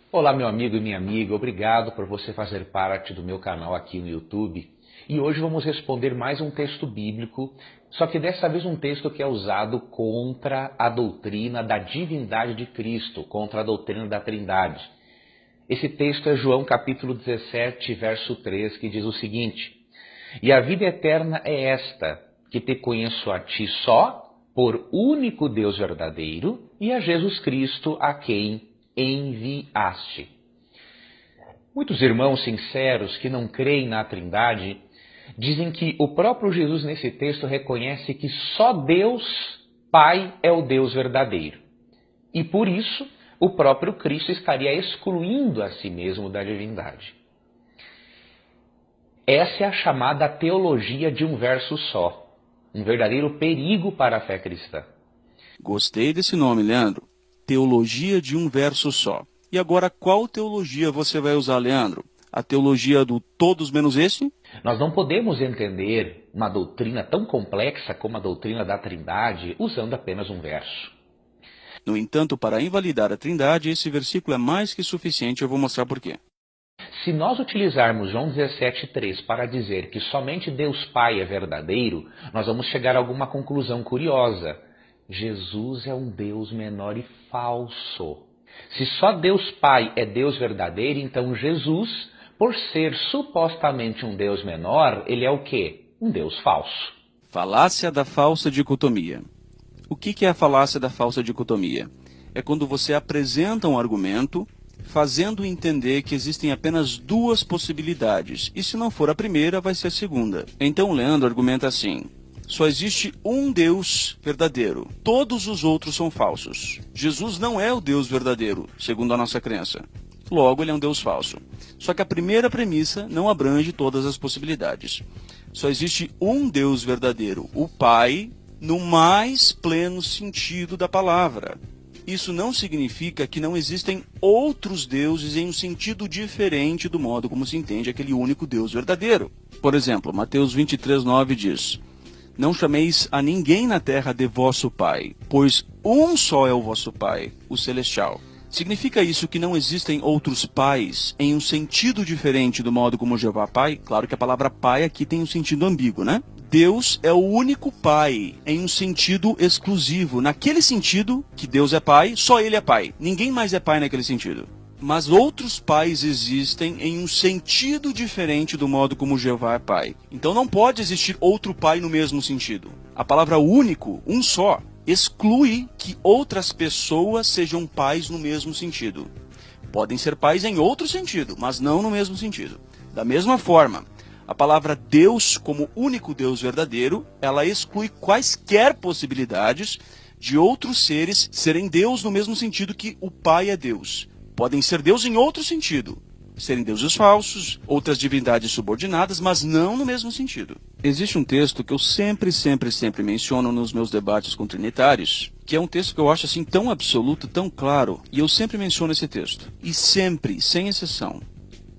Olá, meu amigo e minha amiga, obrigado por você fazer parte do meu canal aqui no YouTube. E hoje vamos responder mais um texto bíblico, só que dessa vez um texto que é usado contra a doutrina da divindade de Cristo, contra a doutrina da Trindade. Esse texto é João capítulo 17, verso 3, que diz o seguinte: E a vida eterna é esta, que te conheço a ti só, por único Deus verdadeiro, e a Jesus Cristo a quem enviaste. Muitos irmãos sinceros que não creem na Trindade dizem que o próprio Jesus nesse texto reconhece que só Deus Pai é o Deus verdadeiro. E por isso o próprio Cristo estaria excluindo a si mesmo da divindade. Essa é a chamada teologia de um verso só, um verdadeiro perigo para a fé cristã. Gostei desse nome, Leandro. Teologia de um verso só. E agora, qual teologia você vai usar, Leandro? A teologia do todos menos esse? Nós não podemos entender uma doutrina tão complexa como a doutrina da Trindade usando apenas um verso. No entanto, para invalidar a Trindade, esse versículo é mais que suficiente. Eu vou mostrar por quê. Se nós utilizarmos João 17,3 para dizer que somente Deus Pai é verdadeiro, nós vamos chegar a alguma conclusão curiosa. Jesus é um Deus menor e falso. Se só Deus Pai é Deus verdadeiro, então Jesus, por ser supostamente um Deus menor, ele é o quê? Um Deus falso. Falácia da falsa dicotomia. O que é a falácia da falsa dicotomia? É quando você apresenta um argumento fazendo entender que existem apenas duas possibilidades, e se não for a primeira, vai ser a segunda. Então Leandro argumenta assim: só existe um Deus verdadeiro, todos os outros são falsos. Jesus não é o Deus verdadeiro, segundo a nossa crença. Logo, ele é um Deus falso. Só que a primeira premissa não abrange todas as possibilidades. Só existe um Deus verdadeiro, o Pai, no mais pleno sentido da palavra. Isso não significa que não existem outros deuses em um sentido diferente do modo como se entende aquele único Deus verdadeiro. Por exemplo, Mateus 23:9 diz: Não chameis a ninguém na terra de vosso Pai, pois um só é o vosso Pai, o celestial. Significa isso que não existem outros pais em um sentido diferente do modo como Jeová Pai? Claro que a palavra Pai aqui tem um sentido ambíguo, né? Deus é o único Pai em um sentido exclusivo. Naquele sentido que Deus é Pai, só Ele é Pai. Ninguém mais é Pai naquele sentido. Mas outros pais existem em um sentido diferente do modo como Jeová é Pai. Então não pode existir outro Pai no mesmo sentido. A palavra único, um só, exclui que outras pessoas sejam pais no mesmo sentido. Podem ser pais em outro sentido, mas não no mesmo sentido. Da mesma forma, a palavra Deus como único Deus verdadeiro, ela exclui quaisquer possibilidades de outros seres serem Deus no mesmo sentido que o Pai é Deus. Podem ser Deus em outro sentido, serem deuses falsos, outras divindades subordinadas, mas não no mesmo sentido. Existe um texto que eu sempre menciono nos meus debates com trinitários, que é um texto que eu acho assim tão absoluto, tão claro, e eu sempre menciono esse texto. E sempre, sem exceção,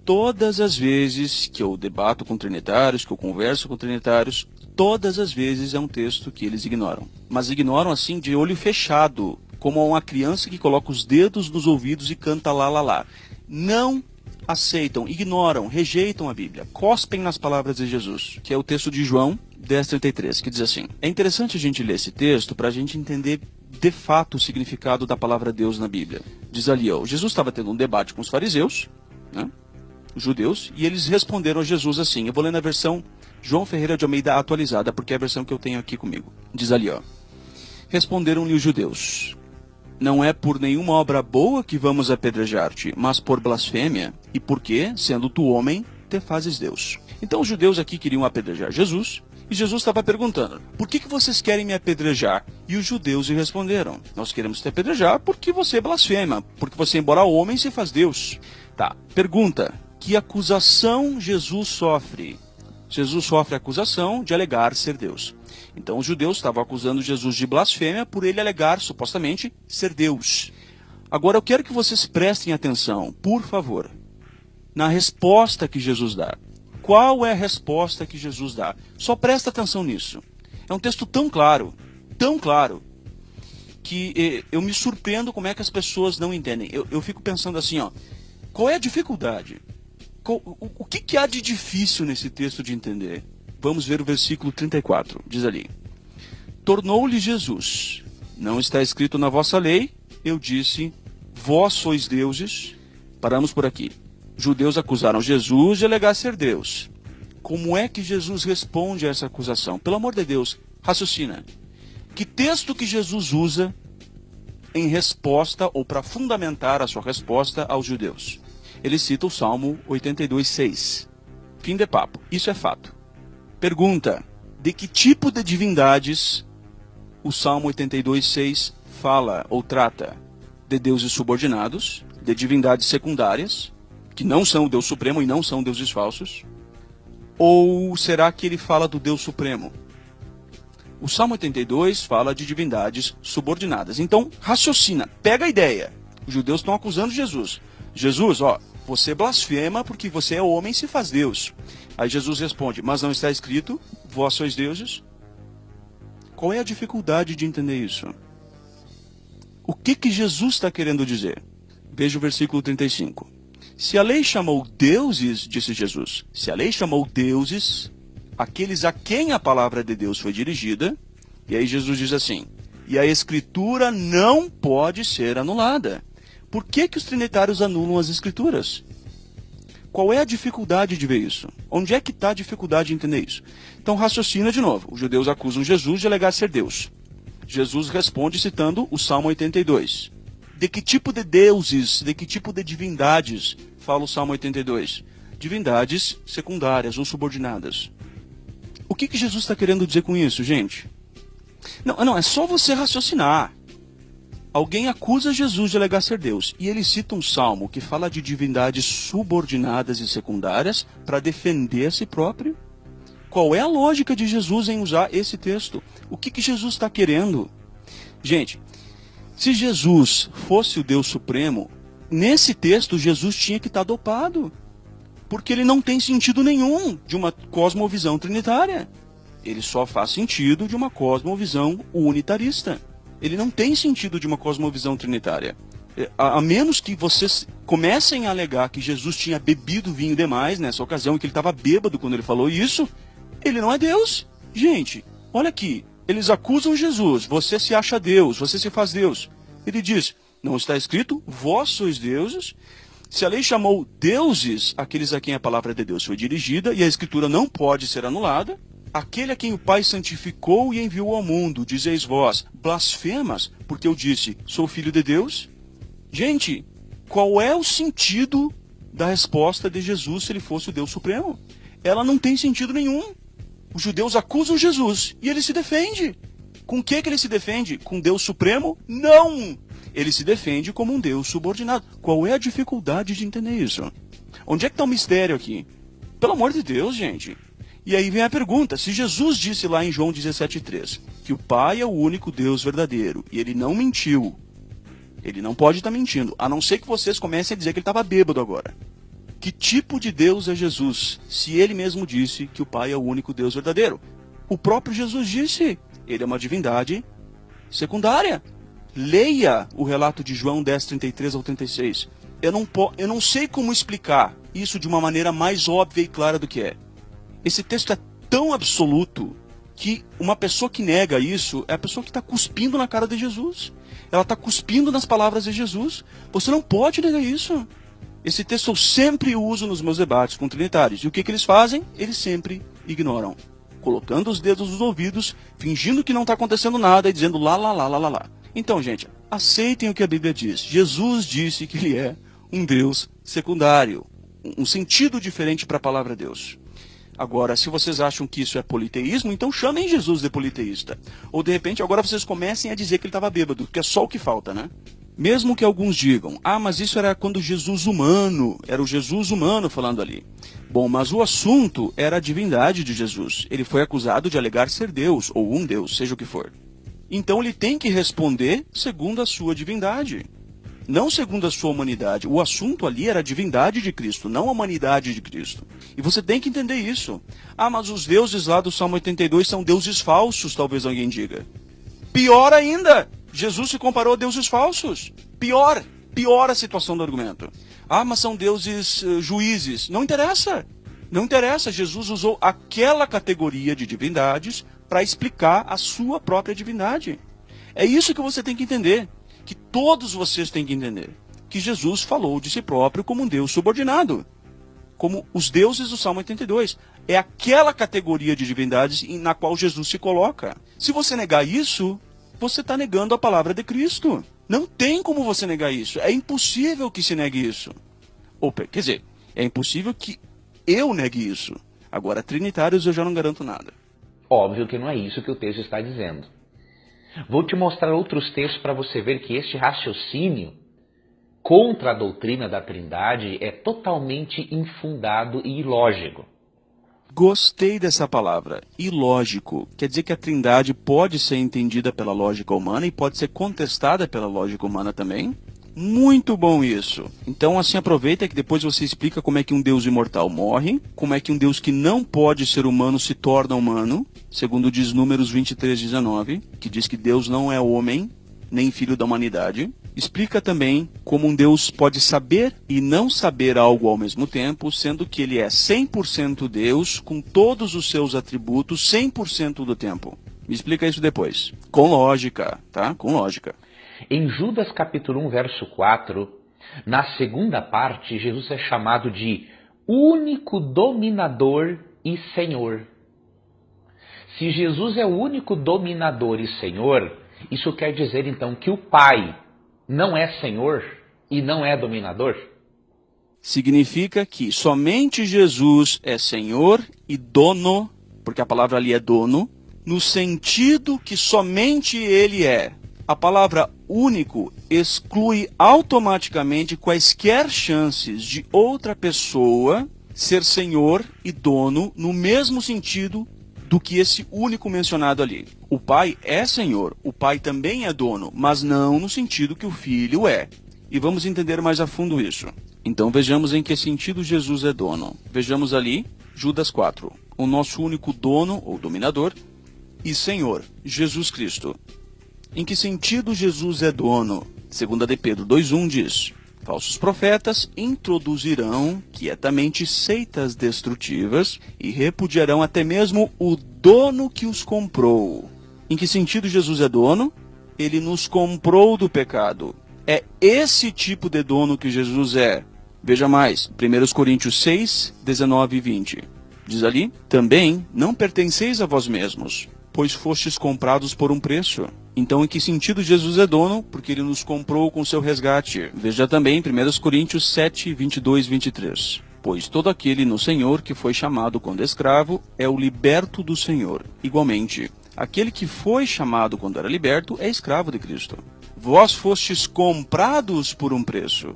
todas as vezes que eu debato com trinitários, que eu converso com trinitários, todas as vezes é um texto que eles ignoram. Mas ignoram assim de olho fechado, como uma criança que coloca os dedos nos ouvidos e canta lá, lá, lá. Não aceitam, ignoram, rejeitam a Bíblia, cospem nas palavras de Jesus, que é o texto de João 10:33, que diz assim. É interessante a gente ler esse texto para a gente entender de fato o significado da palavra Deus na Bíblia. Diz ali, ó, Jesus estava tendo um debate com os fariseus, né, os judeus, e eles responderam a Jesus assim. Eu vou ler na versão João Ferreira de Almeida atualizada, porque é a versão que eu tenho aqui comigo. Diz ali, ó. Responderam-lhe os judeus: Não é por nenhuma obra boa que vamos apedrejar-te, mas por blasfêmia, e porque, sendo tu homem, te fazes Deus. Então os judeus aqui queriam apedrejar Jesus, e Jesus estava perguntando: Por que vocês querem me apedrejar? E os judeus lhe responderam: Nós queremos te apedrejar porque você blasfema, porque você, embora homem, se faz Deus. Tá, pergunta: que acusação Jesus sofre? Jesus sofre a acusação de alegar ser Deus. Então os judeus estavam acusando Jesus de blasfêmia por ele alegar, supostamente, ser Deus. Agora eu quero que vocês prestem atenção, por favor, na resposta que Jesus dá. Qual é a resposta que Jesus dá? Só presta atenção nisso. É um texto tão claro, que eu me surpreendo como é que as pessoas não entendem. Eu fico pensando assim, ó, Qual é a dificuldade? O que há de difícil nesse texto de entender? Vamos ver o versículo 34, diz ali. Tornou-lhe Jesus, não está escrito na vossa lei, eu disse, vós sois deuses. Paramos por aqui. Judeus acusaram Jesus de alegar ser Deus. Como é que Jesus responde a essa acusação? Pelo amor de Deus, raciocina. Que texto que Jesus usa em resposta ou para fundamentar a sua resposta aos judeus? Ele cita o Salmo 82:6. Fim de papo. Isso é fato. Pergunta: de que tipo de divindades o Salmo 82:6 fala ou trata? De deuses subordinados, de divindades secundárias, que não são o Deus Supremo e não são deuses falsos? Ou será que ele fala do Deus Supremo? O Salmo 82 fala de divindades subordinadas. Então, raciocina, pega a ideia. Os judeus estão acusando Jesus. Jesus, você blasfema porque você é homem e se faz Deus. Aí Jesus responde, mas não está escrito, vós sois deuses? Qual é a dificuldade de entender isso? O que Jesus está querendo dizer? Veja o versículo 35. Se a lei chamou deuses, disse Jesus, se a lei chamou deuses, aqueles a quem a palavra de Deus foi dirigida, e aí Jesus diz assim, e a Escritura não pode ser anulada. Por que os trinitários anulam as Escrituras? Qual é a dificuldade de ver isso? Onde é que está a dificuldade de entender isso? Então raciocina de novo. Os judeus acusam Jesus de alegar ser Deus. Jesus responde citando o Salmo 82. De que tipo de deuses, de que tipo de divindades fala o Salmo 82? Divindades secundárias ou subordinadas. O que Jesus está querendo dizer com isso, gente? Não, é só você raciocinar. Alguém acusa Jesus de alegar ser Deus, e ele cita um salmo que fala de divindades subordinadas e secundárias para defender a si próprio. Qual é a lógica de Jesus em usar esse texto? O que Jesus está querendo? Gente, se Jesus fosse o Deus Supremo, nesse texto Jesus tinha que estar dopado, porque ele não tem sentido nenhum de uma cosmovisão trinitária. Ele só faz sentido de uma cosmovisão unitarista. Ele não tem sentido de uma cosmovisão trinitária. A menos que vocês comecem a alegar que Jesus tinha bebido vinho demais nessa ocasião e que ele estava bêbado quando ele falou isso, ele não é Deus. Gente, olha aqui. Eles acusam Jesus. Você se acha Deus, você se faz Deus. Ele diz, não está escrito, vós sois deuses. Se a lei chamou deuses aqueles a quem a palavra de Deus foi dirigida e a Escritura não pode ser anulada, aquele a quem o Pai santificou e enviou ao mundo, dizeis vós, blasfemas, porque eu disse, sou filho de Deus? Gente, qual é o sentido da resposta de Jesus se ele fosse o Deus Supremo? Ela não tem sentido nenhum. Os judeus acusam Jesus e ele se defende. Com o que ele se defende? Com Deus Supremo? Não! Ele se defende como um Deus subordinado. Qual é a dificuldade de entender isso? Onde é que está o mistério aqui? Pelo amor de Deus, gente. E aí vem a pergunta, se Jesus disse lá em João 17,3, que o Pai é o único Deus verdadeiro, e ele não mentiu, ele não pode estar mentindo, a não ser que vocês comecem a dizer que ele estava bêbado agora. Que tipo de Deus é Jesus, se ele mesmo disse que o Pai é o único Deus verdadeiro? O próprio Jesus disse, ele é uma divindade secundária. Leia o relato de João 10:33 ao 36. Eu não sei como explicar isso de uma maneira mais óbvia e clara do que é. Esse texto é tão absoluto que uma pessoa que nega isso é a pessoa que está cuspindo na cara de Jesus. Ela está cuspindo nas palavras de Jesus. Você não pode negar isso. Esse texto eu sempre uso nos meus debates com trinitários. E o que eles fazem? Eles sempre ignoram. Colocando os dedos nos ouvidos, fingindo que não está acontecendo nada e dizendo lá, lá, lá, lá, lá, lá. Então, gente, aceitem o que a Bíblia diz. Jesus disse que ele é um Deus secundário. Um sentido diferente para a palavra Deus. Agora, se vocês acham que isso é politeísmo, então chamem Jesus de politeísta. Ou, de repente, agora vocês comecem a dizer que ele estava bêbado, que é só o que falta, né? Mesmo que alguns digam, mas isso era quando Jesus humano, era o Jesus humano falando ali. Bom, mas o assunto era a divindade de Jesus. Ele foi acusado de alegar ser Deus, ou um Deus, seja o que for. Então ele tem que responder segundo a sua divindade. Não segundo a sua humanidade. O assunto ali era a divindade de Cristo, não a humanidade de Cristo. E você tem que entender isso. Mas os deuses lá do Salmo 82 são deuses falsos, talvez alguém diga. Pior ainda, Jesus se comparou a deuses falsos. Pior a situação do argumento. Ah, mas são deuses juízes. Não interessa. Não interessa. Jesus usou aquela categoria de divindades para explicar a sua própria divindade. É isso que você tem que entender. Que todos vocês têm que entender. Que Jesus falou de si próprio como um Deus subordinado. Como os deuses do Salmo 82. É aquela categoria de divindades na qual Jesus se coloca. Se você negar isso, você está negando a palavra de Cristo. Não tem como você negar isso. É impossível que se negue isso. Quer dizer, é impossível que eu negue isso. Agora, trinitários eu já não garanto nada. Óbvio que não é isso que o texto está dizendo. Vou te mostrar outros textos para você ver que este raciocínio contra a doutrina da Trindade é totalmente infundado e ilógico. Gostei dessa palavra, ilógico. Quer dizer que a Trindade pode ser entendida pela lógica humana e pode ser contestada pela lógica humana também? Muito bom isso. Então assim, aproveita que depois você explica como é que um Deus imortal morre, como é que um Deus que não pode ser humano se torna humano, segundo diz Números 23:19, que diz que Deus não é homem, nem filho da humanidade. Explica também como um Deus pode saber e não saber algo ao mesmo tempo, sendo que ele é 100% Deus, com todos os seus atributos 100% do tempo. Me explica isso depois. Com lógica, tá? Com lógica. Em Judas capítulo 1, verso 4, na segunda parte, Jesus é chamado de único dominador e Senhor. Se Jesus é o único dominador e Senhor, isso quer dizer então que o Pai não é Senhor e não é dominador? Significa que somente Jesus é Senhor e dono, porque a palavra ali é dono, no sentido que somente Ele é. A palavra único exclui automaticamente quaisquer chances de outra pessoa ser Senhor e dono no mesmo sentido do que esse único mencionado ali. O Pai é Senhor, o Pai também é dono, mas não no sentido que o Filho é. E vamos entender mais a fundo isso. Então vejamos em que sentido Jesus é dono. Vejamos ali, Judas 4. O nosso único dono, ou dominador, e Senhor, Jesus Cristo. Em que sentido Jesus é dono? 2 de Pedro 2:1 diz: falsos profetas introduzirão quietamente seitas destrutivas e repudiarão até mesmo o dono que os comprou. Em que sentido Jesus é dono? Ele nos comprou do pecado. É esse tipo de dono que Jesus é. Veja mais, 1 Coríntios 6, 19 e 20. Diz ali: também não pertenceis a vós mesmos, pois fostes comprados por um preço. Então, em que sentido Jesus é dono? Porque ele nos comprou com seu resgate. Veja também 1 Coríntios 7, 22 e 23. Pois todo aquele no Senhor que foi chamado quando escravo é o liberto do Senhor. Igualmente, aquele que foi chamado quando era liberto é escravo de Cristo. Vós fostes comprados por um preço.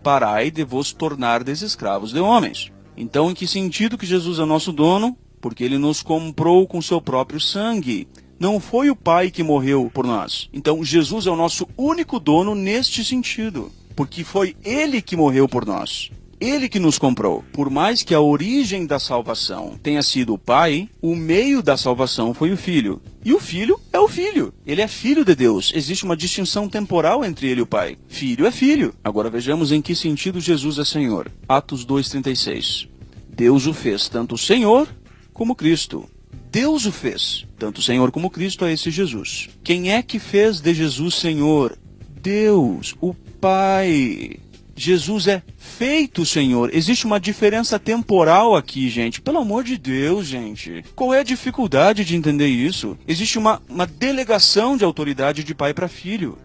Parai de vos tornardes escravos de homens. Então, em que sentido que Jesus é nosso dono? Porque ele nos comprou com seu próprio sangue. Não foi o Pai que morreu por nós. Então, Jesus é o nosso único dono neste sentido. Porque foi Ele que morreu por nós. Ele que nos comprou. Por mais que a origem da salvação tenha sido o Pai, o meio da salvação foi o Filho. E o Filho é o Filho. Ele é Filho de Deus. Existe uma distinção temporal entre ele e o Pai. Filho é Filho. Agora vejamos em que sentido Jesus é Senhor. Atos 2,36. Deus o fez tanto Senhor como Cristo. Deus o fez, tanto o Senhor como Cristo, a esse Jesus. Quem é que fez de Jesus Senhor? Deus, o Pai. Jesus é feito Senhor. Existe uma diferença temporal aqui, gente. Pelo amor de Deus, gente. Qual é a dificuldade de entender isso? Existe uma delegação de autoridade de pai para filho.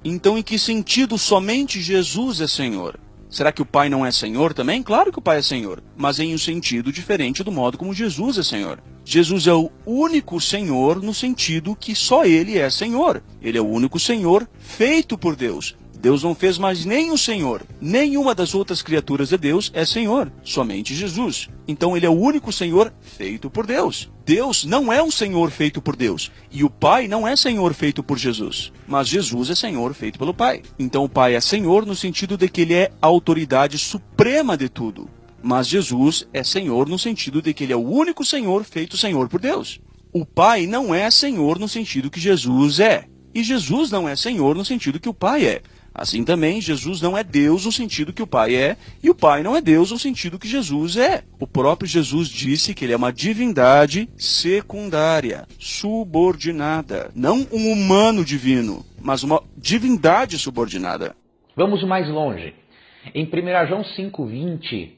Então, em que sentido somente Jesus é Senhor? Será que o Pai não é Senhor também? Claro que o Pai é Senhor, mas em um sentido diferente do modo como Jesus é Senhor. Jesus é o único Senhor no sentido que só Ele é Senhor. Ele é o único Senhor feito por Deus. Deus não fez mais nenhum Senhor. Nenhuma das outras criaturas de Deus é Senhor. Somente Jesus. Então Ele é o único Senhor feito por Deus. Deus não é um Senhor feito por Deus. E o Pai não é Senhor feito por Jesus. Mas Jesus é Senhor feito pelo Pai. Então o Pai é Senhor no sentido de que Ele é a autoridade suprema de tudo. Mas Jesus é Senhor no sentido de que Ele é o único Senhor feito Senhor por Deus. O Pai não é Senhor no sentido que Jesus é. E Jesus não é Senhor no sentido que o Pai é. Assim também, Jesus não é Deus no sentido que o Pai é, e o Pai não é Deus no sentido que Jesus é. O próprio Jesus disse que ele é uma divindade secundária, subordinada, não um humano divino, mas uma divindade subordinada. Vamos mais longe. Em 1 João 5,20,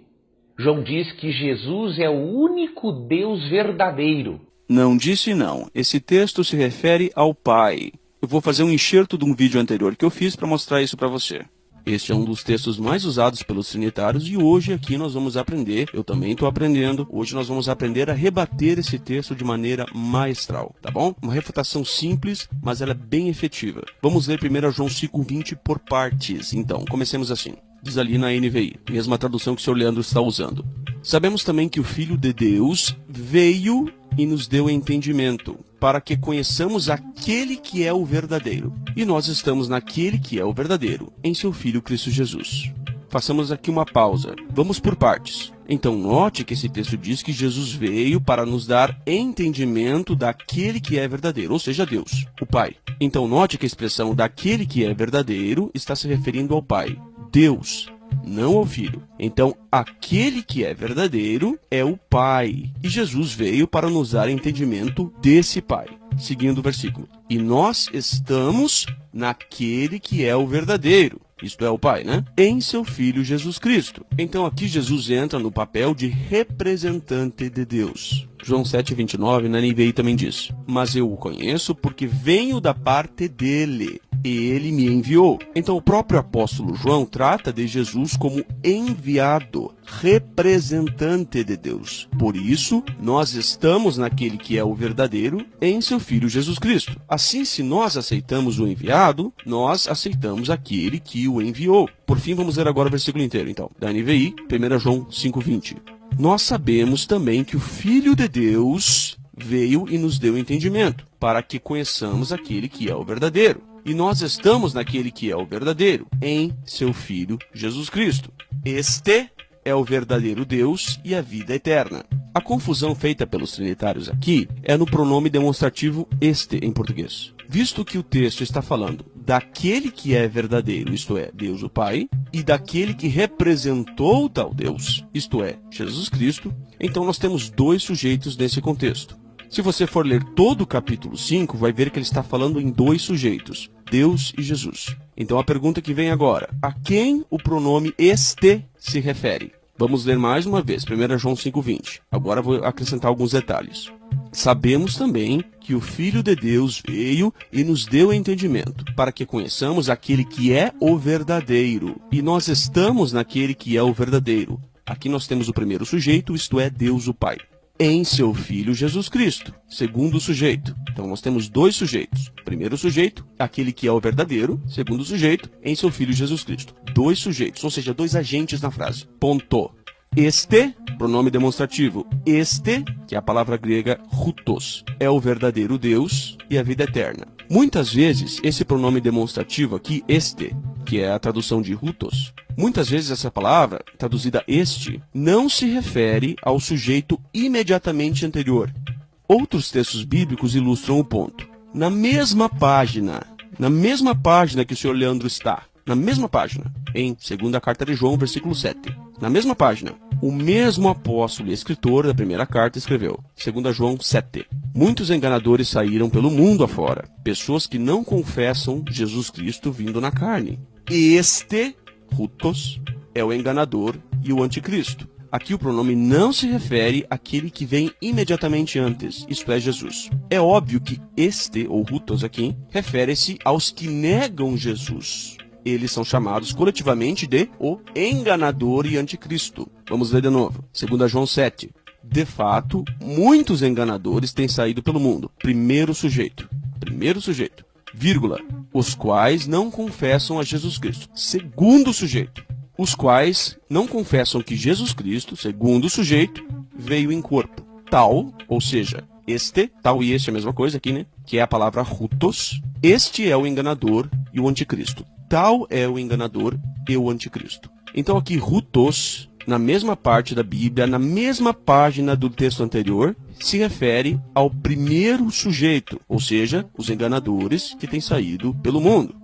João diz que Jesus é o único Deus verdadeiro. Não disse não. Esse texto se refere ao Pai. Eu vou fazer um enxerto de um vídeo anterior que eu fiz para mostrar isso para você. Este é um dos textos mais usados pelos trinitários e hoje aqui nós vamos aprender, eu também estou aprendendo, hoje nós vamos aprender a rebater esse texto de maneira maestral, tá bom? Uma refutação simples, mas ela é bem efetiva. Vamos ler 1 João 5,20 por partes. Então, comecemos assim. Diz ali na NVI, mesma tradução que o Sr. Leandro está usando. Sabemos também que o Filho de Deus veio e nos deu entendimento, para que conheçamos aquele que é o verdadeiro. E nós estamos naquele que é o verdadeiro, em seu Filho Cristo Jesus. Façamos aqui uma pausa. Vamos por partes. Então note que esse texto diz que Jesus veio para nos dar entendimento daquele que é verdadeiro, ou seja, Deus, o Pai. Então note que a expressão daquele que é verdadeiro está se referindo ao Pai, Deus, não ao Filho. Então, aquele que é verdadeiro é o Pai. E Jesus veio para nos dar entendimento desse Pai. Seguindo o versículo. E nós estamos naquele que é o verdadeiro. Isto é o Pai, né? Em seu Filho Jesus Cristo. Então aqui Jesus entra no papel de representante de Deus. João 7,29 na NVI também diz: mas eu o conheço porque venho da parte dele. E ele me enviou. Então o próprio apóstolo João trata de Jesus como enviado, representante de Deus. Por isso, nós estamos naquele que é o verdadeiro, em seu Filho Jesus Cristo. Assim, se nós aceitamos o enviado, nós aceitamos aquele que o enviou. Por fim, vamos ler agora o versículo inteiro, então. Da NVI, 1 João 5,20. Nós sabemos também que o Filho de Deus veio e nos deu entendimento, para que conheçamos aquele que é o verdadeiro. E nós estamos naquele que é o verdadeiro, em seu Filho Jesus Cristo. Este é o verdadeiro Deus e a vida eterna. A confusão feita pelos trinitários aqui é no pronome demonstrativo este em português. Visto que o texto está falando daquele que é verdadeiro, isto é, Deus o Pai, e daquele que representou tal Deus, isto é, Jesus Cristo, então nós temos dois sujeitos nesse contexto. Se você for ler todo o capítulo 5, vai ver que ele está falando em dois sujeitos, Deus e Jesus. Então a pergunta que vem agora, a quem o pronome este se refere? Vamos ler mais uma vez, 1 João 5,20. Agora vou acrescentar alguns detalhes. Sabemos também que o Filho de Deus veio e nos deu entendimento, para que conheçamos aquele que é o verdadeiro. E nós estamos naquele que é o verdadeiro. Aqui nós temos o primeiro sujeito, isto é, Deus o Pai. Em seu Filho Jesus Cristo, segundo sujeito. Então nós temos dois sujeitos. Primeiro sujeito, aquele que é o verdadeiro. Segundo sujeito, em seu Filho Jesus Cristo. Dois sujeitos, ou seja, dois agentes na frase. Ponto. Este, pronome demonstrativo, este, que é a palavra grega hutos, é o verdadeiro Deus e a vida eterna. Muitas vezes, esse pronome demonstrativo aqui, este, que é a tradução de hutos, muitas vezes essa palavra, traduzida este, não se refere ao sujeito imediatamente anterior. Outros textos bíblicos ilustram o ponto. Na mesma página que o Sr. Leandro está, na mesma página, em 2ª Carta de João, versículo 7. Na mesma página, o mesmo apóstolo e escritor da primeira carta escreveu, 2 João 7. Muitos enganadores saíram pelo mundo afora, pessoas que não confessam Jesus Cristo vindo na carne. Este, hutos, é o enganador e o anticristo. Aqui o pronome não se refere àquele que vem imediatamente antes, isto é, Jesus. É óbvio que este, ou hutos aqui, refere-se aos que negam Jesus. Eles são chamados coletivamente de o enganador e anticristo. Vamos ler de novo. 2 João 7. De fato, muitos enganadores têm saído pelo mundo. Primeiro sujeito, vírgula, os quais não confessam a Jesus Cristo. Segundo sujeito, os quais não confessam que Jesus Cristo, segundo sujeito, veio em corpo. Tal, ou seja, este, tal e este é a mesma coisa aqui, né? Que é a palavra hutos. Este é o enganador e o anticristo. Tal é o enganador e o anticristo. Então aqui, hutos, na mesma parte da Bíblia, na mesma página do texto anterior, se refere ao primeiro sujeito, ou seja, os enganadores que têm saído pelo mundo.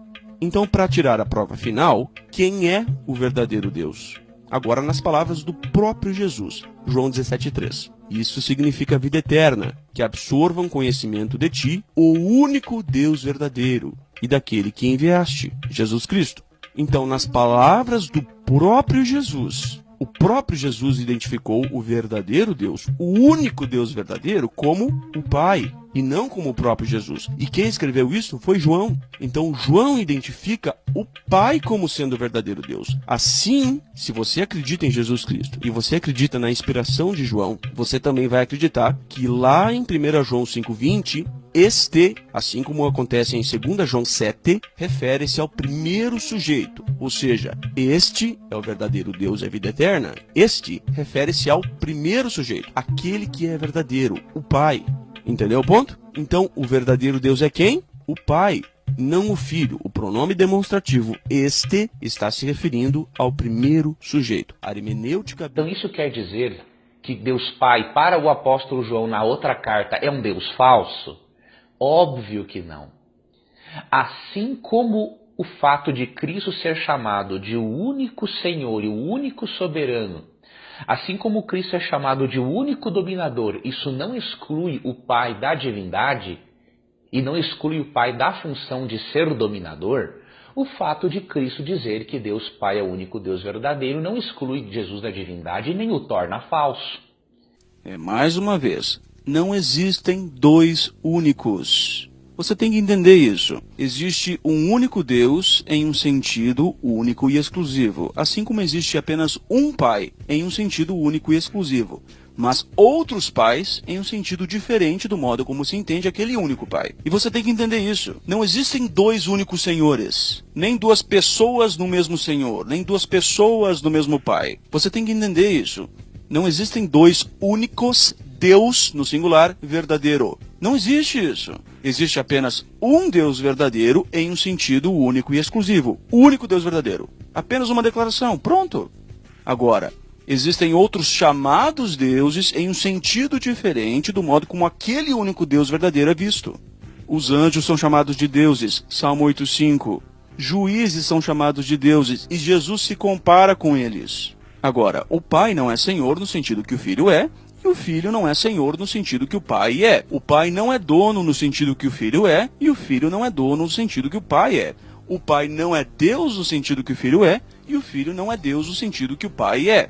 Então, para tirar a prova final, quem é o verdadeiro Deus? Agora nas palavras do próprio Jesus, João 17,3. Isso significa vida eterna, que absorvam conhecimento de ti, o único Deus verdadeiro, e daquele que enviaste, Jesus Cristo. Então, nas palavras do próprio Jesus, o próprio Jesus identificou o verdadeiro Deus, o único Deus verdadeiro, como o Pai, e não como o próprio Jesus. E quem escreveu isso foi João. Então, João identifica o Pai como sendo o verdadeiro Deus. Assim, se você acredita em Jesus Cristo e você acredita na inspiração de João, você também vai acreditar que lá em 1 João 5,20, este, assim como acontece em 2 João 7, refere-se ao primeiro sujeito, ou seja, este é o verdadeiro Deus, é a vida eterna. Este refere-se ao primeiro sujeito, aquele que é verdadeiro, o Pai. Entendeu o ponto? Então, o verdadeiro Deus é quem? O Pai, não o Filho. O pronome demonstrativo este está se referindo ao primeiro sujeito. A hermenêutica... Então isso quer dizer que Deus Pai, para o apóstolo João na outra carta, é um Deus falso? Óbvio que não. Assim como o fato de Cristo ser chamado de o único Senhor e o único soberano, assim como Cristo é chamado de o único dominador, isso não exclui o Pai da divindade e não exclui o Pai da função de ser dominador. O fato de Cristo dizer que Deus Pai é o único Deus verdadeiro não exclui Jesus da divindade e nem o torna falso. Mais uma vez, não existem dois únicos. Você tem que entender isso. Existe um único Deus em um sentido único e exclusivo, assim como existe apenas um Pai em um sentido único e exclusivo, mas outros pais em um sentido diferente do modo como se entende aquele único Pai. E você tem que entender isso. Não existem dois únicos senhores, nem duas pessoas no mesmo Senhor, nem duas pessoas no mesmo Pai. Você tem que entender isso. Não existem dois únicos Deus, no singular, verdadeiro. Não existe isso. Existe apenas um Deus verdadeiro em um sentido único e exclusivo. O único Deus verdadeiro. Apenas uma declaração. Pronto. Agora, existem outros chamados deuses em um sentido diferente do modo como aquele único Deus verdadeiro é visto. Os anjos são chamados de deuses. Salmo 8,5. Juízes são chamados de deuses e Jesus se compara com eles. Agora, o Pai não é Senhor no sentido que o Filho é, e o Filho não é Senhor no sentido que o Pai é. O Pai não é dono no sentido que o Filho é, e o Filho não é dono no sentido que o Pai é. O Pai não é Deus no sentido que o Filho é, e o Filho não é Deus no sentido que o Pai é.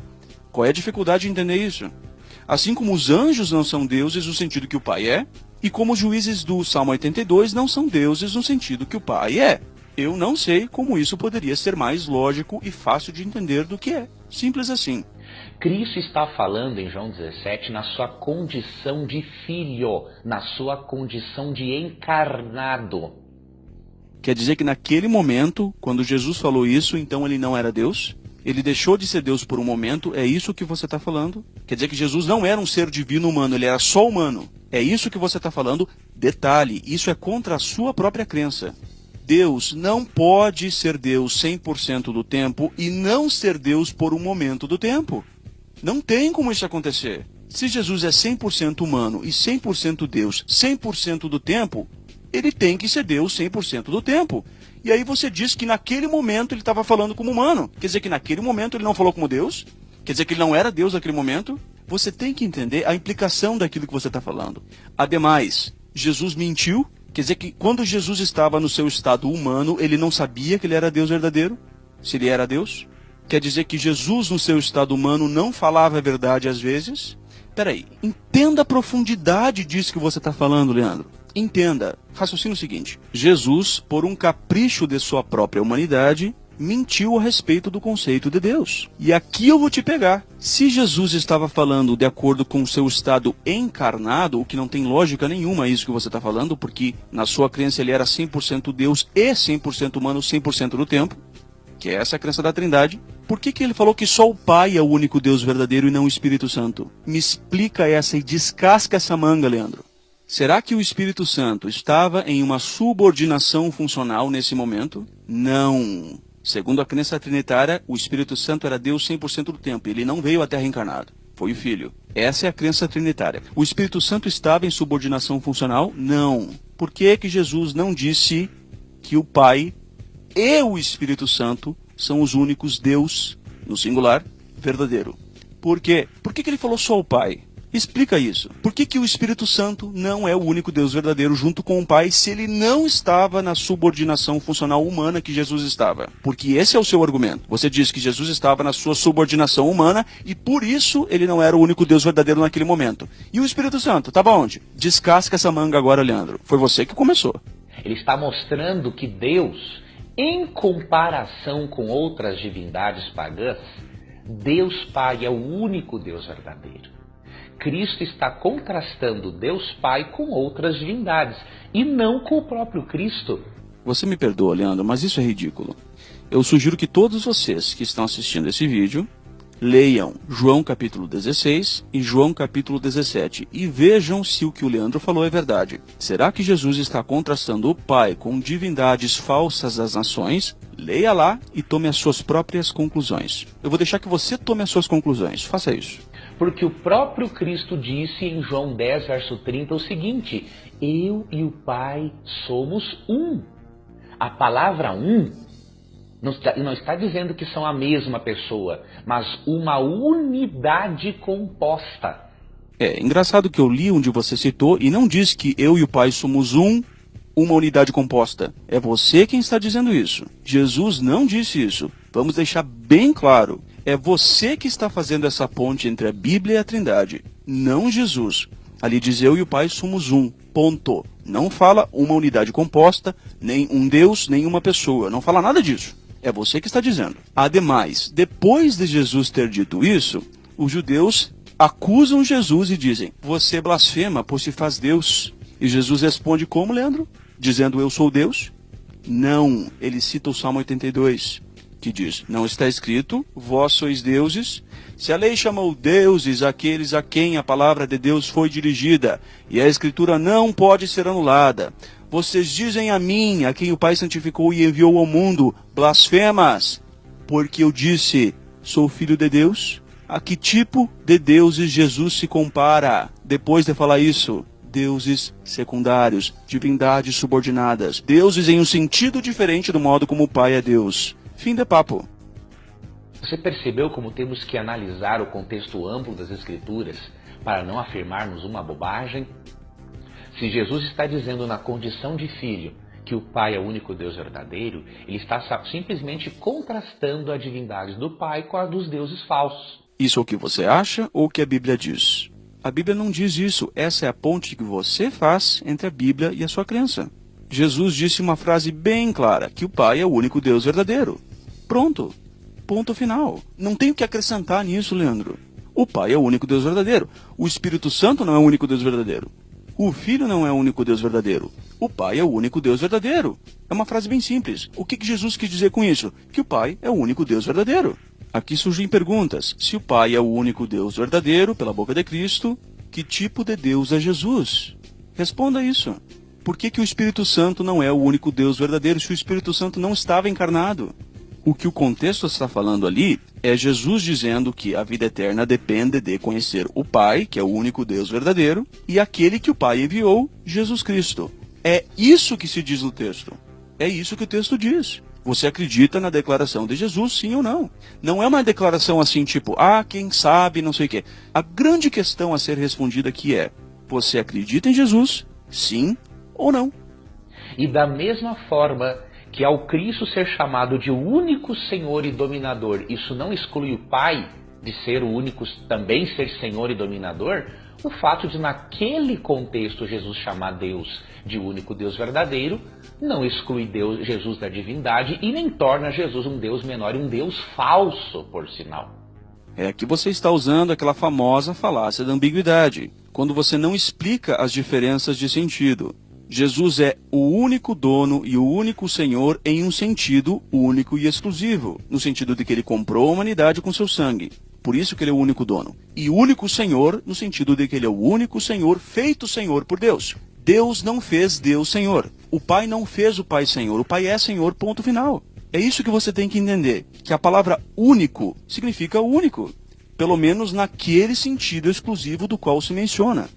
Qual é a dificuldade de entender isso? Assim como os anjos não são deuses no sentido que o Pai é, e como os juízes do Salmo 82 não são deuses no sentido que o Pai é. Eu não sei como isso poderia ser mais lógico e fácil de entender do que é. Simples assim. Cristo está falando em João 17 na sua condição de filho, na sua condição de encarnado. Quer dizer que naquele momento, quando Jesus falou isso, então ele não era Deus? Ele deixou de ser Deus por um momento? É isso que você está falando? Quer dizer que Jesus não era um ser divino humano, ele era só humano. É isso que você está falando? Detalhe, isso é contra a sua própria crença. Deus não pode ser Deus 100% do tempo e não ser Deus por um momento do tempo. Não tem como isso acontecer. Se Jesus é 100% humano e 100% Deus 100% do tempo, ele tem que ser Deus 100% do tempo. E aí você diz que naquele momento ele estava falando como humano. Quer dizer que naquele momento ele não falou como Deus? Quer dizer que ele não era Deus naquele momento? Você tem que entender a implicação daquilo que você está falando. Ademais, Jesus mentiu? Quer dizer que quando Jesus estava no seu estado humano, ele não sabia que ele era Deus verdadeiro? Se ele era Deus? Quer dizer que Jesus no seu estado humano não falava a verdade às vezes? Peraí, entenda a profundidade disso que você está falando, Leandro. Entenda. Raciocina o seguinte. Jesus, por um capricho de sua própria humanidade, mentiu a respeito do conceito de Deus. E aqui eu vou te pegar. Se Jesus estava falando de acordo com o seu estado encarnado, o que não tem lógica nenhuma isso que você está falando, porque na sua crença ele era 100% Deus e 100% humano 100% do tempo, que é essa a crença da Trindade, por que ele falou que só o Pai é o único Deus verdadeiro e não o Espírito Santo? Me explica essa e descasca essa manga, Leandro. Será que o Espírito Santo estava em uma subordinação funcional nesse momento? Não. Segundo a crença trinitária, o Espírito Santo era Deus 100% do tempo. Ele não veio à Terra encarnado. Foi o Filho. Essa é a crença trinitária. O Espírito Santo estava em subordinação funcional? Não. Por que Jesus não disse que o Pai e o Espírito Santo são os únicos Deus, no singular, verdadeiro. Por quê? Por que ele falou só o Pai? Explica isso. Por que o Espírito Santo não é o único Deus verdadeiro junto com o Pai se ele não estava na subordinação funcional humana que Jesus estava? Porque esse é o seu argumento. Você diz que Jesus estava na sua subordinação humana e por isso ele não era o único Deus verdadeiro naquele momento. E o Espírito Santo, estava onde? Descasca essa manga agora, Leandro. Foi você que começou. Ele está mostrando que Deus, em comparação com outras divindades pagãs, Deus Pai é o único Deus verdadeiro. Cristo está contrastando Deus Pai com outras divindades, e não com o próprio Cristo. Você me perdoa, Leandro, mas isso é ridículo. Eu sugiro que todos vocês que estão assistindo esse vídeo leiam João capítulo 16 e João capítulo 17 e vejam se o que o Leandro falou é verdade. Será que Jesus está contrastando o Pai com divindades falsas das nações? Leia lá e tome as suas próprias conclusões. Eu vou deixar que você tome as suas conclusões. Faça isso. Porque o próprio Cristo disse em João 10, verso 30 o seguinte: eu e o Pai somos um. A palavra um não está dizendo que são a mesma pessoa, mas uma unidade composta. É engraçado que eu li onde você citou e não diz que eu e o Pai somos uma unidade composta. É você quem está dizendo isso. Jesus não disse isso. Vamos deixar bem claro. É você que está fazendo essa ponte entre a Bíblia e a Trindade, não Jesus. Ali diz eu e o Pai somos um, ponto. Não fala uma unidade composta, nem um Deus, nem uma pessoa. Não fala nada disso. É você que está dizendo. Ademais, depois de Jesus ter dito isso, os judeus acusam Jesus e dizem: você blasfema, pois se faz Deus. E Jesus responde como, Leandro? Dizendo eu sou Deus? Não, ele cita o Salmo 82, que diz: não está escrito, vós sois deuses? Se a lei chamou deuses aqueles a quem a palavra de Deus foi dirigida, e a escritura não pode ser anulada, vocês dizem a mim, a quem o Pai santificou e enviou ao mundo, blasfemas, porque eu disse, sou filho de Deus? A que tipo de deuses Jesus se compara depois de falar isso? Deuses secundários, divindades subordinadas, deuses em um sentido diferente do modo como o Pai é Deus. Fim de papo. Você percebeu como temos que analisar o contexto amplo das Escrituras para não afirmarmos uma bobagem? Se Jesus está dizendo na condição de filho que o Pai é o único Deus verdadeiro, ele está simplesmente contrastando a divindade do Pai com a dos deuses falsos. Isso é o que você acha ou o que a Bíblia diz? A Bíblia não diz isso. Essa é a ponte que você faz entre a Bíblia e a sua crença. Jesus disse uma frase bem clara, que o Pai é o único Deus verdadeiro. Pronto. Ponto final. Não tenho que acrescentar nisso, Leandro. O Pai é o único Deus verdadeiro. O Espírito Santo não é o único Deus verdadeiro. O Filho não é o único Deus verdadeiro. O Pai é o único Deus verdadeiro. É uma frase bem simples. O que Jesus quis dizer com isso? Que o Pai é o único Deus verdadeiro. Aqui surgem perguntas. Se o Pai é o único Deus verdadeiro, pela boca de Cristo, que tipo de Deus é Jesus? Responda isso. Por que o Espírito Santo não é o único Deus verdadeiro se o Espírito Santo não estava encarnado? O que o contexto está falando ali é Jesus dizendo que a vida eterna depende de conhecer o Pai, que é o único Deus verdadeiro, e aquele que o Pai enviou, Jesus Cristo. É isso que se diz no texto. É isso que o texto diz. Você acredita na declaração de Jesus, sim ou não? Não é uma declaração assim tipo, quem sabe, não sei o quê. A grande questão a ser respondida aqui é, você acredita em Jesus, sim ou não? E da mesma forma que ao Cristo ser chamado de único Senhor e Dominador, isso não exclui o Pai de ser o único, também ser Senhor e Dominador, o fato de naquele contexto Jesus chamar Deus de único Deus verdadeiro, não exclui Jesus da divindade e nem torna Jesus um Deus menor e um Deus falso, por sinal. É que você está usando aquela famosa falácia da ambiguidade, quando você não explica as diferenças de sentido. Jesus é o único dono e o único Senhor em um sentido único e exclusivo, no sentido de que ele comprou a humanidade com seu sangue. Por isso que ele é o único dono. E único Senhor no sentido de que ele é o único Senhor feito Senhor por Deus. Deus não fez Deus Senhor. O Pai não fez o Pai Senhor. O Pai é Senhor, ponto final. É isso que você tem que entender, que a palavra único significa único, pelo menos naquele sentido exclusivo do qual se menciona.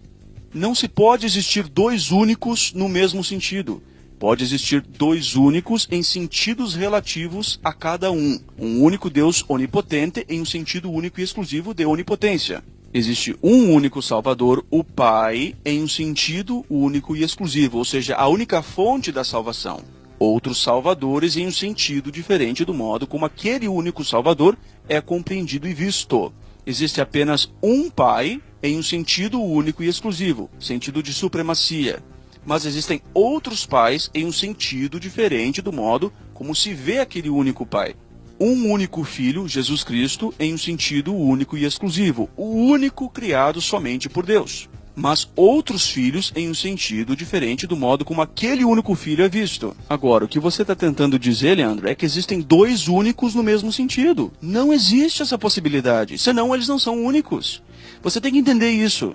Não se pode existir dois únicos no mesmo sentido. Pode existir dois únicos em sentidos relativos a cada um. Um único Deus onipotente em um sentido único e exclusivo de onipotência. Existe um único Salvador, o Pai, em um sentido único e exclusivo, ou seja, a única fonte da salvação. Outros salvadores em um sentido diferente do modo como aquele único Salvador é compreendido e visto. Existe apenas um Pai em um sentido único e exclusivo, sentido de supremacia. Mas existem outros pais em um sentido diferente do modo como se vê aquele único Pai. Um único Filho, Jesus Cristo, em um sentido único e exclusivo, o único criado somente por Deus. Mas outros filhos em um sentido diferente do modo como aquele único Filho é visto. Agora, o que você está tentando dizer, Leandro, é que existem dois únicos no mesmo sentido. Não existe essa possibilidade, senão eles não são únicos. Você tem que entender isso.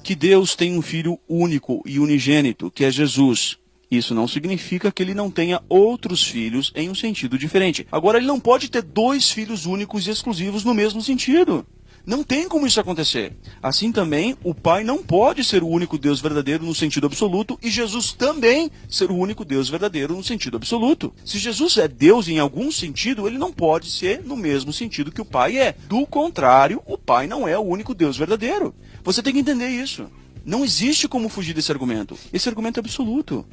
Que Deus tem um Filho único e unigênito, que é Jesus. Isso não significa que ele não tenha outros filhos em um sentido diferente. Agora, ele não pode ter dois filhos únicos e exclusivos no mesmo sentido. Não tem como isso acontecer. Assim também, o Pai não pode ser o único Deus verdadeiro no sentido absoluto e Jesus também ser o único Deus verdadeiro no sentido absoluto. Se Jesus é Deus em algum sentido, ele não pode ser no mesmo sentido que o Pai é. Do contrário, o Pai não é o único Deus verdadeiro. Você tem que entender isso. Não existe como fugir desse argumento. Esse argumento é absoluto.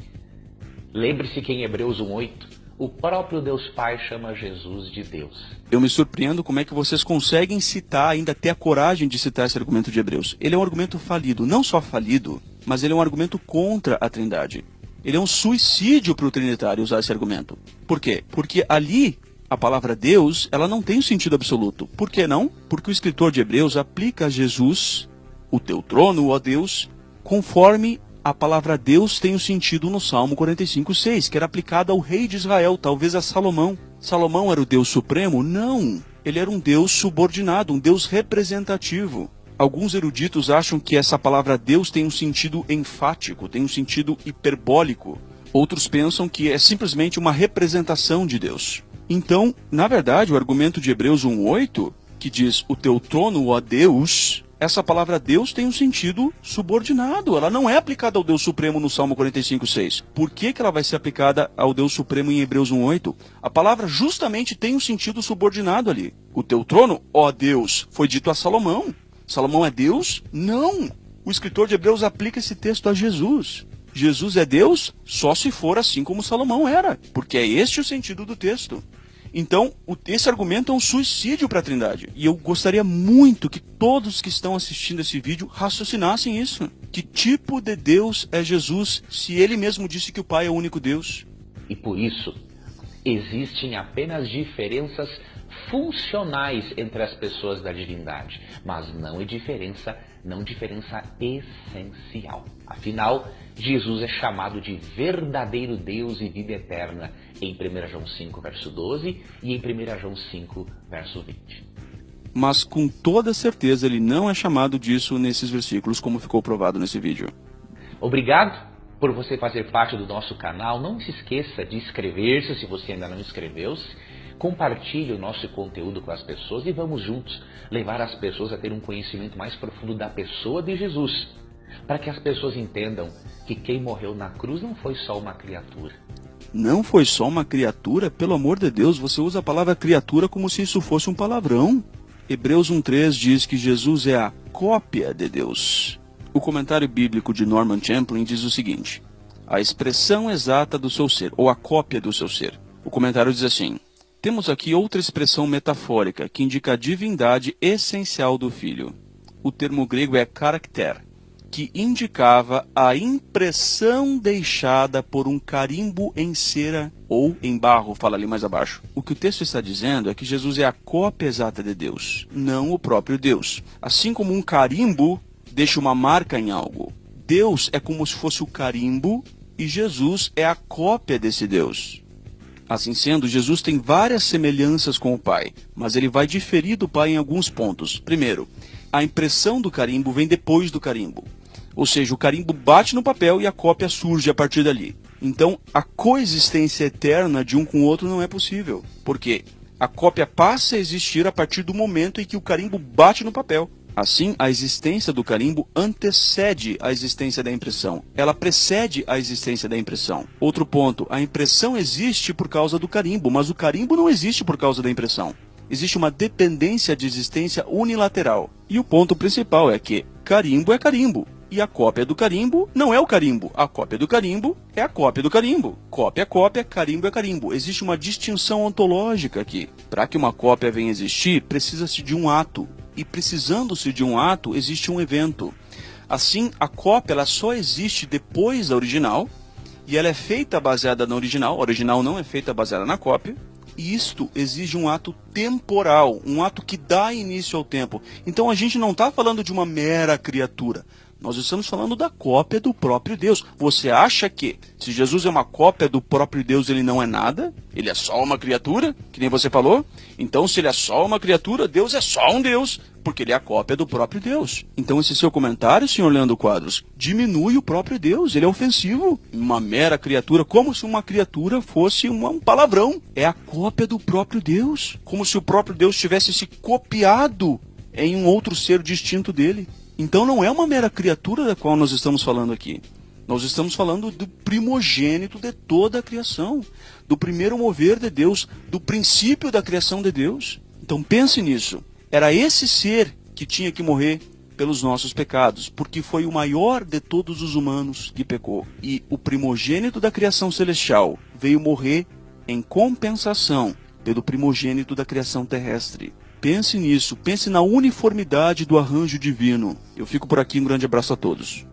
Lembre-se que em Hebreus 1:8, o próprio Deus Pai chama Jesus de Deus. Eu me surpreendo como é que vocês conseguem citar, ainda ter a coragem de citar esse argumento de Hebreus. Ele é um argumento falido, não só falido, mas ele é um argumento contra a Trindade. Ele é um suicídio para o trinitário usar esse argumento. Por quê? Porque ali, a palavra Deus, ela não tem um sentido absoluto. Por que não? Porque o escritor de Hebreus aplica a Jesus, o teu trono, ó Deus, conforme a palavra Deus tem o sentido no Salmo 45:6, que era aplicada ao rei de Israel, talvez a Salomão. Salomão era o Deus supremo? Não. Ele era um Deus subordinado, um Deus representativo. Alguns eruditos acham que essa palavra Deus tem um sentido enfático, tem um sentido hiperbólico. Outros pensam que é simplesmente uma representação de Deus. Então, na verdade, o argumento de Hebreus 1:8, que diz o teu trono, ó Deus, essa palavra Deus tem um sentido subordinado. Ela não é aplicada ao Deus Supremo no Salmo 45:6. Por que ela vai ser aplicada ao Deus Supremo em Hebreus 1:8? A palavra justamente tem um sentido subordinado ali. O teu trono, ó Deus, foi dito a Salomão. Salomão é Deus? Não. O escritor de Hebreus aplica esse texto a Jesus. Jesus é Deus só se for assim como Salomão era, porque é este o sentido do texto. Então, esse argumento é um suicídio para a Trindade. E eu gostaria muito que todos que estão assistindo esse vídeo raciocinassem isso. Que tipo de Deus é Jesus, se ele mesmo disse que o Pai é o único Deus? E por isso, existem apenas diferenças funcionais entre as pessoas da divindade, mas não diferença essencial. Afinal, Jesus é chamado de verdadeiro Deus e vida eterna em 1 João 5, verso 12 e em 1 João 5, verso 20. Mas com toda certeza ele não é chamado disso nesses versículos, como ficou provado nesse vídeo. Obrigado por você fazer parte do nosso canal. Não se esqueça de inscrever-se se você ainda não inscreveu-se. Compartilhe o nosso conteúdo com as pessoas e vamos juntos levar as pessoas a ter um conhecimento mais profundo da pessoa de Jesus, para que as pessoas entendam que quem morreu na cruz não foi só uma criatura. Não foi só uma criatura? Pelo amor de Deus, você usa a palavra criatura como se isso fosse um palavrão. Hebreus 1:3 diz que Jesus é a cópia de Deus. O comentário bíblico de Norman Champlin diz o seguinte: a expressão exata do seu ser, ou a cópia do seu ser. O comentário diz assim: temos aqui outra expressão metafórica que indica a divindade essencial do Filho. O termo grego é caracter, que indicava a impressão deixada por um carimbo em cera ou em barro, fala ali mais abaixo. O que o texto está dizendo é que Jesus é a cópia exata de Deus, não o próprio Deus. Assim como um carimbo deixa uma marca em algo, Deus é como se fosse o carimbo e Jesus é a cópia desse Deus. Assim sendo, Jesus tem várias semelhanças com o Pai, mas ele vai diferir do Pai em alguns pontos. Primeiro, a impressão do carimbo vem depois do carimbo. Ou seja, o carimbo bate no papel e a cópia surge a partir dali. Então, a coexistência eterna de um com o outro não é possível. Por quê? A cópia passa a existir a partir do momento em que o carimbo bate no papel. Assim, a existência do carimbo antecede a existência da impressão. Ela precede a existência da impressão. Outro ponto, a impressão existe por causa do carimbo, mas o carimbo não existe por causa da impressão. Existe uma dependência de existência unilateral. E o ponto principal é que carimbo é carimbo. E a cópia do carimbo não é o carimbo. A cópia do carimbo é a cópia do carimbo. Cópia é cópia, carimbo é carimbo. Existe uma distinção ontológica aqui. Para que uma cópia venha a existir, precisa-se de um ato. E precisando-se de um ato, existe um evento. Assim, a cópia ela só existe depois da original, e ela é feita baseada na original. A original não é feita baseada na cópia. E isto exige um ato temporal, um ato que dá início ao tempo. Então a gente não está falando de uma mera criatura. Nós estamos falando da cópia do próprio Deus. Você acha que, se Jesus é uma cópia do próprio Deus, ele não é nada? Ele é só uma criatura? Que nem você falou? Então, se ele é só uma criatura, Deus é só um Deus, porque ele é a cópia do próprio Deus. Então, esse seu comentário, senhor Leandro Quadros, diminui o próprio Deus. Ele é ofensivo. Uma mera criatura, como se uma criatura fosse um palavrão. É a cópia do próprio Deus. Como se o próprio Deus tivesse se copiado em um outro ser distinto dele. Então não é uma mera criatura da qual nós estamos falando aqui. Nós estamos falando do primogênito de toda a criação, do primeiro mover de Deus, do princípio da criação de Deus. Então pense nisso. Era esse ser que tinha que morrer pelos nossos pecados, porque foi o maior de todos os humanos que pecou. E o primogênito da criação celestial veio morrer em compensação pelo primogênito da criação terrestre. Pense nisso, pense na uniformidade do arranjo divino. Eu fico por aqui, um grande abraço a todos.